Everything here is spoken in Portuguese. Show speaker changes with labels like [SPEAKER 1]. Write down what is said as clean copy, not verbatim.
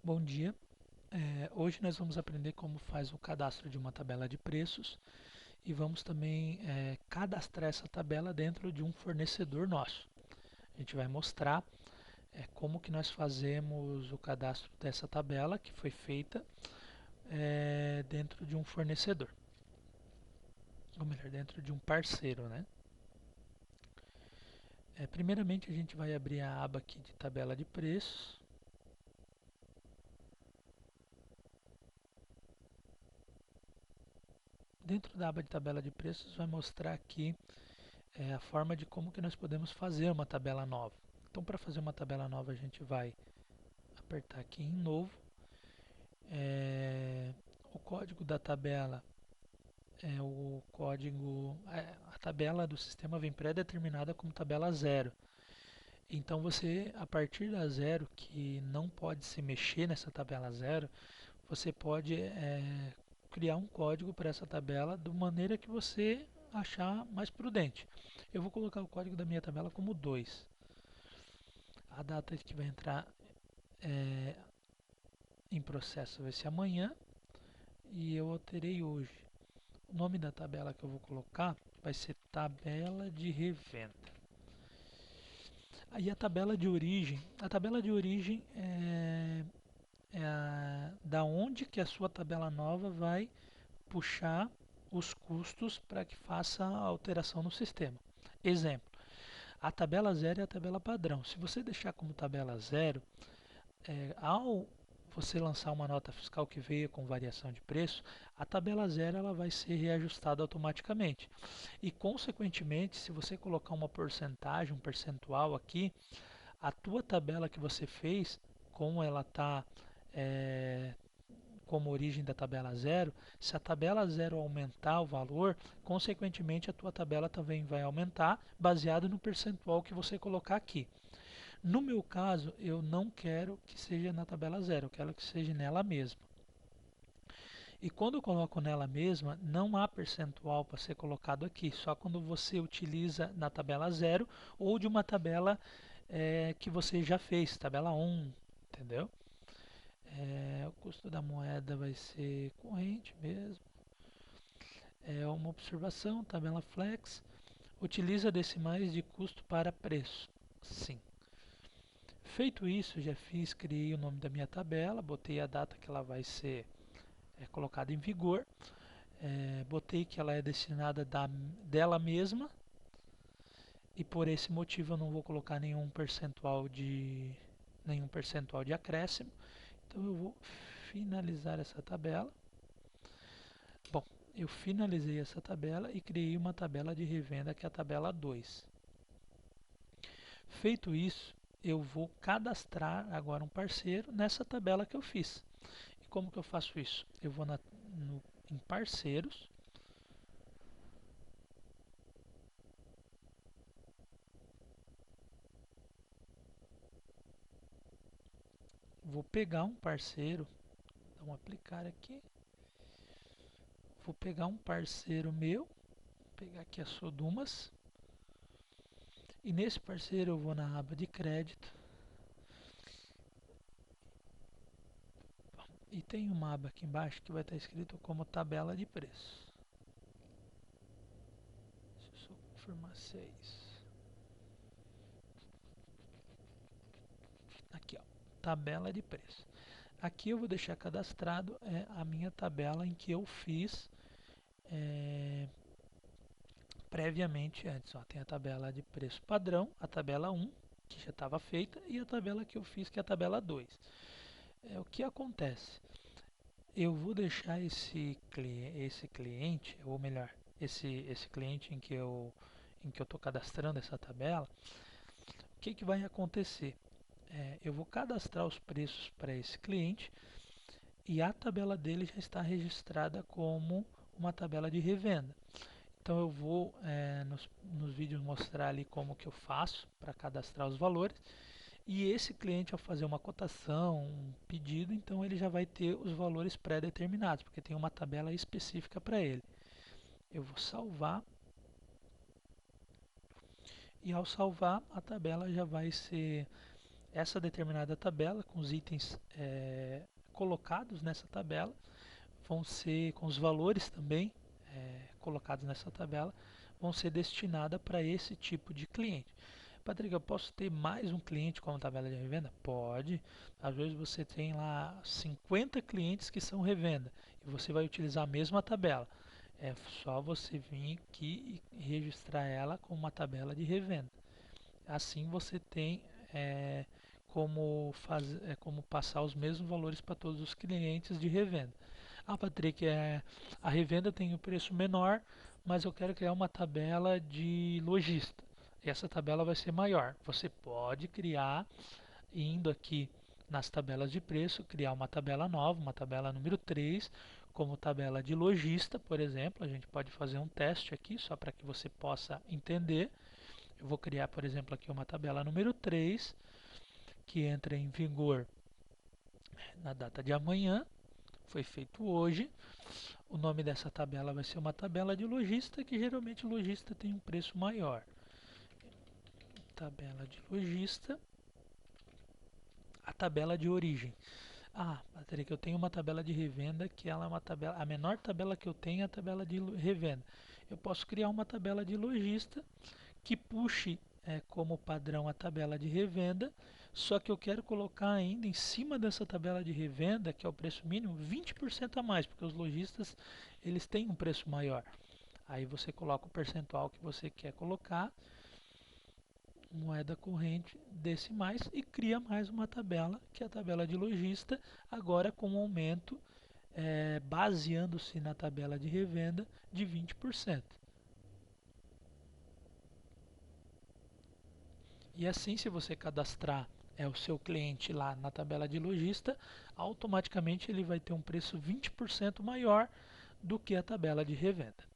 [SPEAKER 1] Bom dia. Hoje nós vamos aprender como faz o cadastro de uma tabela de preços e vamos também cadastrar essa tabela dentro de um fornecedor nosso. A gente vai mostrar como que nós fazemos o cadastro dessa tabela que foi feita dentro de um fornecedor, ou melhor, dentro de um parceiro, né? Primeiramente a gente vai abrir a aba aqui de tabela de preços. Dentro da aba de tabela de preços vai mostrar aqui a forma de como que nós podemos fazer uma tabela nova. Então, para fazer uma tabela nova, a gente vai apertar aqui em novo. O código da tabela é o código. A tabela do sistema vem pré-determinada como tabela zero. Então, você, a partir da zero, que não pode se mexer nessa tabela zero, você pode criar um código para essa tabela de maneira que você achar mais prudente. Eu vou colocar o código da minha tabela como 2. A data que vai entrar em processo vai ser amanhã e eu alterei hoje. O nome da tabela que eu vou colocar vai ser tabela de revenda. Aí a tabela de origem da onde que a sua tabela nova vai puxar os custos para que faça a alteração no sistema. Exemplo, a tabela zero é a tabela padrão. Se você deixar como tabela zero, ao você lançar uma nota fiscal que veio com variação de preço, a tabela zero ela vai ser reajustada automaticamente. E, consequentemente, se você colocar uma porcentagem, um percentual aqui, a tua tabela que você fez, como ela está como origem da tabela zero, se a tabela zero aumentar o valor, consequentemente a tua tabela também vai aumentar, baseado no percentual que você colocar aqui. No meu caso, eu não quero que seja na tabela zero, eu quero que seja nela mesma. E quando eu coloco nela mesma, não há percentual para ser colocado aqui, só quando você utiliza na tabela zero ou de uma tabela que você já fez, tabela 1, entendeu? O custo da moeda vai ser corrente mesmo. É uma observação, tabela flex. Utiliza decimais de custo para preço. Sim. Feito isso, já fiz, criei o nome da minha tabela, botei a data que ela vai ser colocada em vigor, botei que ela é destinada dela mesma e por esse motivo eu não vou colocar nenhum percentual de acréscimo. Então eu vou finalizar essa tabela. Bom, eu finalizei essa tabela e criei uma tabela de revenda que é a tabela 2. Feito isso, eu vou cadastrar agora um parceiro nessa tabela que eu fiz. E como que eu faço isso? Eu vou em parceiros, vou pegar um parceiro, dar um aplicar aqui, vou pegar um parceiro meu, vou pegar aqui a Sodumas, e nesse parceiro eu vou na aba de crédito, e tem uma aba aqui embaixo que vai estar escrito como tabela de preço. Deixa eu só confirmar 6. Aqui, ó, tabela de preço. Aqui eu vou deixar cadastrado a minha tabela em que eu fiz previamente antes. Ó, tem a tabela de preço padrão, a tabela 1, que já estava feita, e a tabela que eu fiz, que é a tabela 2. O que acontece? Eu vou deixar esse cliente, ou melhor, esse cliente em que eu estou cadastrando essa tabela, o que vai acontecer? Eu vou cadastrar os preços para esse cliente e a tabela dele já está registrada como uma tabela de revenda. Então eu vou nos vídeos mostrar ali como que eu faço para cadastrar os valores e esse cliente ao fazer uma cotação, um pedido, então ele já vai ter os valores pré-determinados, porque tem uma tabela específica para ele. Eu vou salvar e ao salvar a tabela já vai ser essa determinada tabela com os itens colocados nessa tabela vão ser, com os valores também colocados nessa tabela, vão ser destinadas para esse tipo de cliente. Patrick, eu posso ter mais um cliente com a tabela de revenda? Pode. Às vezes você tem lá 50 clientes que são revenda e você vai utilizar a mesma tabela. É só você vir aqui e registrar ela com uma tabela de revenda. Assim você tem como passar os mesmos valores para todos os clientes de revenda. Ah, Patrick, a revenda tem um preço menor, mas eu quero criar uma tabela de lojista. Essa tabela vai ser maior. Você pode criar, indo aqui nas tabelas de preço, criar uma tabela nova, uma tabela número 3, como tabela de lojista, por exemplo. A gente pode fazer um teste aqui, só para que você possa entender. Eu vou criar, por exemplo, aqui uma tabela número 3, que entra em vigor na data de amanhã, foi feito hoje. O nome dessa tabela vai ser uma tabela de lojista, que geralmente o lojista tem um preço maior. Tabela de lojista, a tabela de origem. Ah, Patrick, eu tenho uma tabela de revenda que ela é uma tabela, a menor tabela que eu tenho é a tabela de revenda. Eu posso criar uma tabela de lojista que puxe como padrão a tabela de revenda, só que eu quero colocar ainda em cima dessa tabela de revenda, que é o preço mínimo, 20% a mais, porque os lojistas eles têm um preço maior. Aí você coloca o percentual que você quer colocar, moeda corrente decimais, e cria mais uma tabela, que é a tabela de lojista, agora com um aumento baseando-se na tabela de revenda de 20%. E assim, se você cadastrar o seu cliente lá na tabela de lojista, automaticamente ele vai ter um preço 20% maior do que a tabela de revenda.